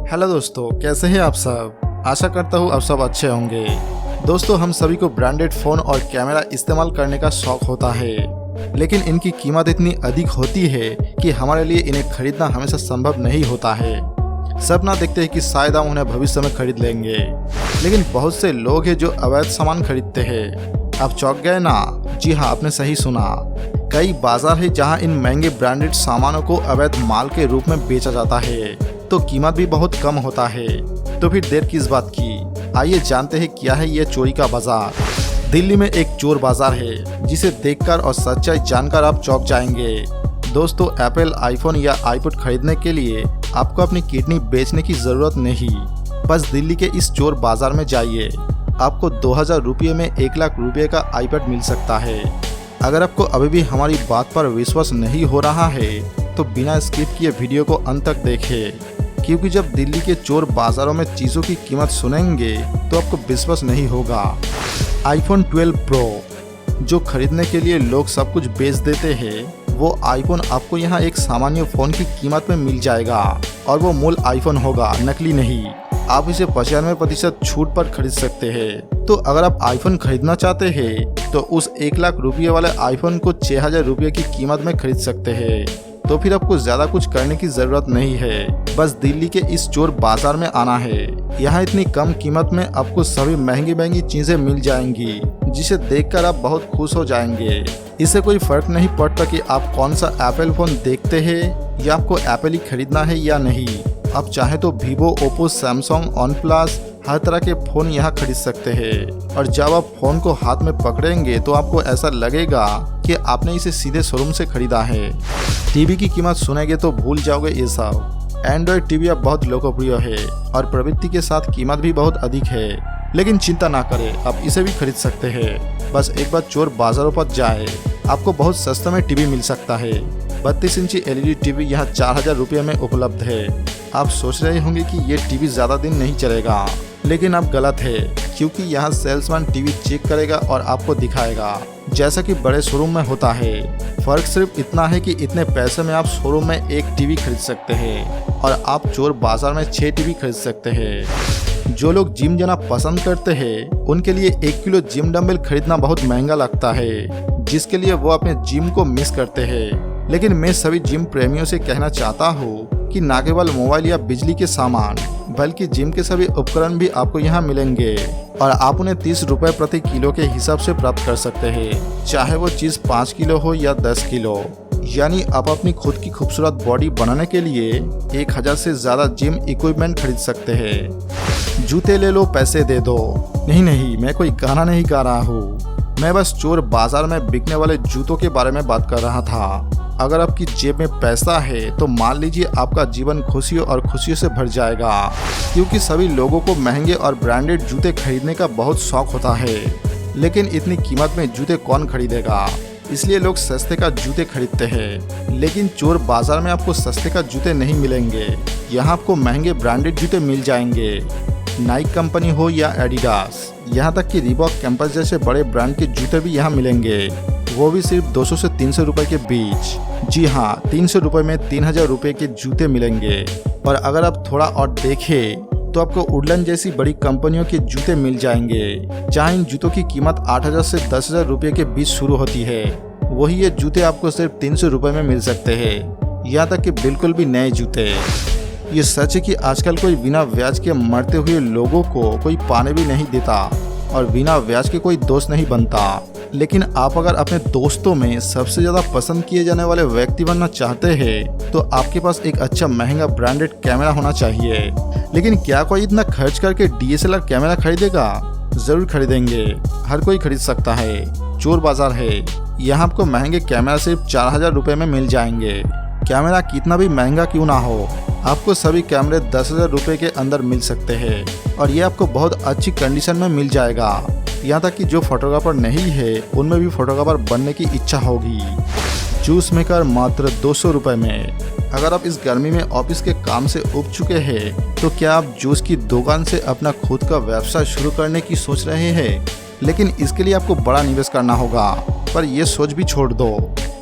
Hello दोस्तों, कैसे हैं आप सब। आशा करता हूँ आप सब अच्छे होंगे। दोस्तों, हम सभी को ब्रांडेड फ़ोन और कैमरा इस्तेमाल करने का शौक होता है, लेकिन इनकी कीमत इतनी अधिक होती है कि हमारे लिए इन्हें खरीदना हमेशा संभव नहीं होता है। सपना देखते हैं कि शायद हम उन्हें भविष्य में खरीद लेंगे, लेकिन बहुत से लोग हैं जो अवैध सामान खरीदते हैं। आप चौंक गए ना? जी हाँ, आपने सही सुना। कई बाजार है जहाँ इन महंगे ब्रांडेड सामानों को अवैध माल के रूप में बेचा जाता है, तो कीमत भी बहुत कम होता है। तो फिर देर किस बात की, आइए जानते हैं क्या है ये चोरी का बाजार। दिल्ली में एक चोर बाजार है जिसे देखकर और सच्चाई जानकर आप चौंक जाएंगे। दोस्तों, एप्पल आईफोन या आईपैड खरीदने के लिए आपको अपनी किडनी बेचने की जरूरत नहीं। बस दिल्ली के इस चोर बाजार में जाइए, आपको 2000 रुपये में 1 लाख रुपये का आईपैड मिल सकता है। अगर आपको अभी भी हमारी बात पर विश्वास नहीं हो रहा है तो बिना स्किप किए वीडियो को अंत तक देखें, क्योंकि जब दिल्ली के चोर बाजारों में चीज़ों की कीमत सुनेंगे तो आपको विश्वास नहीं होगा। आईफोन 12 प्रो जो खरीदने के लिए लोग सब कुछ बेच देते हैं, वो आईफोन आपको यहाँ एक सामान्य फ़ोन की कीमत में मिल जाएगा, और वो मूल आईफोन होगा, नकली नहीं। आप इसे 95% छूट पर खरीद सकते हैं। तो अगर आप आईफोन खरीदना चाहते हैं तो उस 1 लाख रुपये वाले आईफोन को 6000 रुपये की कीमत में खरीद सकते हैं। तो फिर आपको ज़्यादा कुछ करने की ज़रूरत नहीं है, बस दिल्ली के इस चोर बाजार में आना है। यहाँ इतनी कम कीमत में आपको सभी महंगी महंगी चीज़ें मिल जाएंगी, जिसे देखकर आप बहुत खुश हो जाएंगे। इससे कोई फर्क नहीं पड़ता कि आप कौन सा एप्पल फ़ोन देखते हैं या आपको एप्पल ही खरीदना है या नहीं। आप चाहे तो वीवो, ओप्पो, सैमसंग, OnePlus हर तरह के फ़ोन यहाँ खरीद सकते हैं। और जब आप फ़ोन को हाथ में पकड़ेंगे तो आपको ऐसा लगेगा कि आपने इसे सीधे शोरूम से खरीदा है। टीवी की कीमत सुनेंगे तो भूल जाओगे ये सब। एंड्रॉयड टीवी अब बहुत लोकप्रिय है और प्रवृत्ति के साथ कीमत भी बहुत अधिक है, लेकिन चिंता ना करें, आप इसे भी खरीद सकते हैं। बस एक बार चोर बाजारों पर जाए, आपको बहुत सस्ते में टीवी मिल सकता है। 32 इंची LED टीवी यहाँ 4000 रुपये में उपलब्ध है। आप सोच रहे होंगे कि ये टीवी ज़्यादा दिन नहीं चलेगा, लेकिन आप गलत है, क्योंकि यहाँ सेल्समैन टीवी चेक करेगा और आपको दिखाएगा, जैसा कि बड़े शोरूम में होता है। फर्क सिर्फ इतना है कि इतने पैसे में आप शोरूम में 1 टीवी खरीद सकते हैं और आप चोर बाजार में 6 टीवी खरीद सकते हैं। जो लोग जिम जाना पसंद करते हैं उनके लिए 1 किलो जिम डंबल खरीदना बहुत महंगा लगता है, जिसके लिए वो अपने जिम को मिस करते हैं। लेकिन मैं सभी जिम प्रेमियों से कहना चाहता हूँ कि ना केवल मोबाइल या बिजली के सामान, बल्कि जिम के सभी उपकरण भी आपको यहाँ मिलेंगे, और आप उन्हें 30 रुपये प्रति किलो के हिसाब से प्राप्त कर सकते हैं, चाहे वो चीज़ 5 किलो हो या 10 किलो। यानी आप अपनी खुद की खूबसूरत बॉडी बनाने के लिए 1000 से ज़्यादा जिम इक्विपमेंट खरीद सकते हैं। जूते ले लो, पैसे दे दो। नहीं, मैं कोई गाना नहीं गा रहा हूँ, मैं बस चोर बाजार में बिकने वाले जूतों के बारे में बात कर रहा था। अगर आपकी जेब में पैसा है तो मान लीजिए आपका जीवन खुशियों और खुशियों से भर जाएगा, क्योंकि सभी लोगों को महंगे और ब्रांडेड जूते खरीदने का बहुत शौक होता है। लेकिन इतनी कीमत में जूते कौन खरीदेगा, इसलिए लोग सस्ते का जूते खरीदते हैं। लेकिन चोर बाजार में आपको सस्ते का जूते नहीं मिलेंगे, यहाँ आपको महंगे ब्रांडेड जूते मिल जाएंगे। नाइक कंपनी हो या एडिडास, यहाँ तक कि रिबॉक, कैंपस जैसे बड़े ब्रांड के जूते भी यहाँ मिलेंगे, वो भी सिर्फ 200 से 300 रुपये के बीच। जी हाँ, 300 रुपये में 3000 रुपये के जूते मिलेंगे। और अगर आप थोड़ा और देखें तो आपको वुडलैंड जैसी बड़ी कंपनियों के जूते मिल जाएंगे, जहाँ इन जूतों की कीमत 8000 से 10000 रुपये के बीच शुरू होती है। वही ये जूते आपको सिर्फ 300 रुपये में मिल सकते हैं, यहाँ तक कि बिल्कुल भी नए जूते। ये सच है कि आजकल कोई बिना ब्याज के मरते हुए लोगों को कोई पाने भी नहीं देता, और बिना ब्याज के कोई दोस्त नहीं बनता। लेकिन आप अगर अपने दोस्तों में सबसे ज़्यादा पसंद किए जाने वाले व्यक्ति बनना चाहते हैं तो आपके पास एक अच्छा महंगा ब्रांडेड कैमरा होना चाहिए। लेकिन क्या कोई इतना खर्च करके DSLR कैमरा खरीदेगा? ज़रूर खरीदेंगे, हर कोई खरीद सकता है। चोर बाजार है, यहाँ आपको महंगे कैमरा सिर्फ 4000 रुपये में मिल जाएंगे। कैमरा कितना भी महंगा क्यों ना हो, आपको सभी कैमरे 10000 रुपये के अंदर मिल सकते हैं, और ये आपको बहुत अच्छी कंडीशन में मिल जाएगा। यहाँ तक कि जो फोटोग्राफर नहीं है उनमें भी फोटोग्राफर बनने की इच्छा होगी। जूस मेकर मात्र 200 रुपये में। अगर आप इस गर्मी में ऑफिस के काम से उब चुके हैं तो क्या आप जूस की दुकान से अपना खुद का व्यवसाय शुरू करने की सोच रहे हैं? लेकिन इसके लिए आपको बड़ा निवेश करना होगा, पर ये सोच भी छोड़ दो।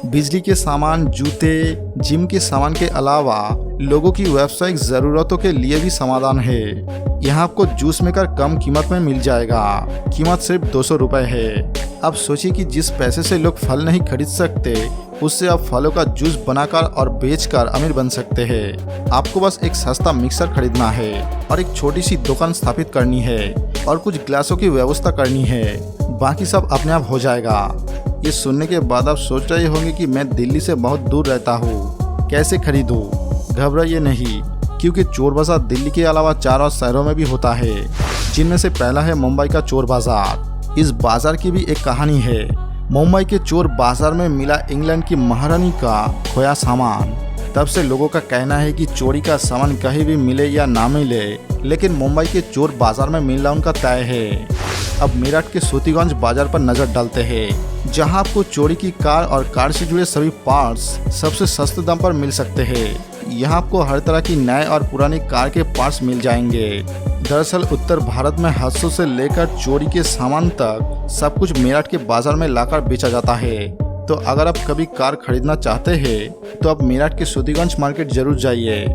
बिजली के सामान, जूते, जिम के सामान के अलावा लोगों की व्यावसायिक ज़रूरतों के लिए भी समाधान है। यहाँ आपको जूस मेकर कम कीमत में मिल जाएगा। कीमत सिर्फ 200 रुपये है। अब सोचिए कि जिस पैसे से लोग फल नहीं खरीद सकते, उससे आप फलों का जूस बनाकर और बेचकर अमीर बन सकते हैं। आपको बस एक सस्ता मिक्सर खरीदना है और एक छोटी सी दुकान स्थापित करनी है और कुछ गिलासों की व्यवस्था करनी है। बाकी सब अपने आप हो जाएगा। ये सुनने के बाद आप सोच रहे होंगे कि मैं दिल्ली से बहुत दूर रहता हूँ, कैसे खरीदूँ? घबराइए नहीं, क्योंकि चोर बाजार दिल्ली के अलावा 4 और शहरों में भी होता है, जिनमें से पहला है मुंबई का चोर बाजार। इस बाजार की भी एक कहानी है। मुंबई के चोर बाजार में मिला इंग्लैंड की महारानी का खोया सामान। तब से लोगों का कहना है कि चोरी का सामान कहीं भी मिले या ना मिले, लेकिन मुंबई के चोर बाजार में मिलना उनका तय है। अब मेरठ के सूतीगंज बाजार पर नजर डालते हैं, जहां आपको चोरी की कार और कार से जुड़े सभी पार्ट्स सबसे सस्ते दाम पर मिल सकते हैं। यहाँ आपको हर तरह की नए और पुरानी कार के पार्ट्स मिल जाएंगे। दरअसल उत्तर भारत में हादसों से लेकर चोरी के सामान तक सब कुछ मेरठ के बाजार में लाकर बेचा जाता है। तो अगर आप कभी कार खरीदना चाहते हैं तो आप मेरठ के सूतीगंज मार्केट जरूर जाइए।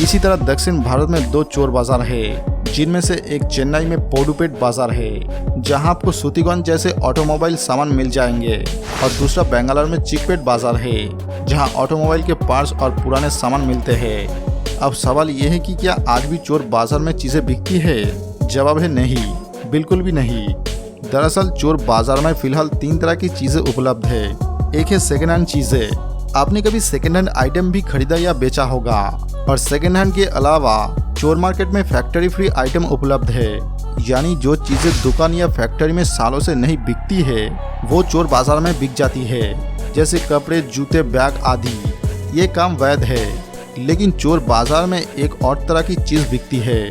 इसी तरह दक्षिण भारत में 2 चोर बाजार है, जिनमें से एक चेन्नई में पोडुपेट बाजार है, जहां आपको सूतीगंज जैसे ऑटोमोबाइल सामान मिल जाएंगे, और दूसरा बेंगलोर में चिकपेट बाजार है, जहां ऑटोमोबाइल के पार्ट्स और पुराने सामान मिलते हैं। अब सवाल ये है कि क्या आज भी चोर बाजार में चीजें बिकती है? जवाब है नहीं, बिल्कुल भी नहीं। दरअसल चोर बाजार में फिलहाल 3 तरह की चीजें उपलब्ध है। एक है सेकेंड हैंड चीजें। आपने कभी सेकेंड हैंड आइटम भी खरीदा या बेचा होगा। और सेकेंड हैंड के अलावा चोर मार्केट में फैक्ट्री फ्री आइटम उपलब्ध है, यानी जो चीजें दुकान या फैक्ट्री में सालों से नहीं बिकती है, वो चोर बाजार में बिक जाती है, जैसे कपड़े, जूते, बैग आदि। ये काम वैध है। लेकिन चोर बाजार में एक और तरह की चीज बिकती है,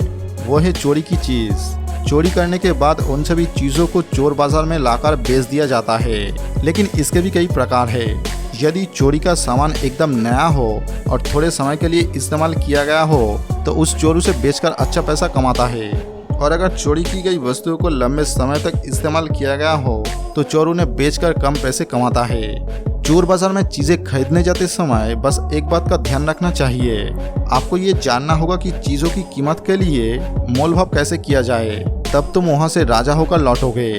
वो है चोरी की चीज। चोरी करने के बाद उन सभी चीज़ों को चोर बाजार में लाकर बेच दिया जाता है। लेकिन इसके भी कई प्रकार है। यदि चोरी का सामान एकदम नया हो और थोड़े समय के लिए इस्तेमाल किया गया हो, तो उस चोर उसे बेचकर अच्छा पैसा कमाता है। और अगर चोरी की गई वस्तुओं को लंबे समय तक इस्तेमाल किया गया हो, तो चोर उन्हें बेचकर कम पैसे कमाता है। चोर बाजार में चीजें खरीदने जाते समय बस एक बात का ध्यान रखना चाहिए। आपको ये जानना होगा कि चीजों की कीमत के लिए मोल भाव कैसे किया जाए, तब तुम वहाँ से राजा होकर लौटोगे।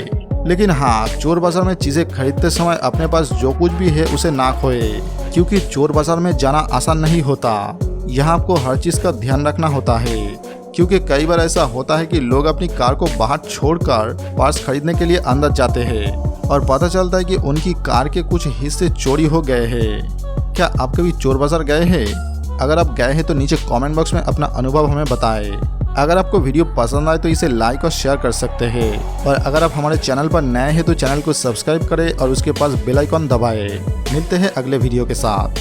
लेकिन हाँ, चोर बाजार में चीजें खरीदते समय अपने पास जो कुछ भी है उसे ना खोए, क्योंकि चोर बाजार में जाना आसान नहीं होता। यहाँ आपको हर चीज का ध्यान रखना होता है, क्योंकि कई बार ऐसा होता है कि लोग अपनी कार को बाहर छोड़कर पार्ट्स खरीदने के लिए अंदर जाते हैं और पता चलता है कि उनकी कार के कुछ हिस्से चोरी हो गए हैं। क्या आप कभी चोर बाजार गए हैं? अगर आप गए हैं तो नीचे कमेंट बॉक्स में अपना अनुभव हमें बताएं। अगर आपको वीडियो पसंद आए तो इसे लाइक और शेयर कर सकते हैं, और अगर आप हमारे चैनल पर नए हैं तो चैनल को सब्सक्राइब करें और उसके पास बेल आइकॉन दबाएं। मिलते हैं अगले वीडियो के साथ।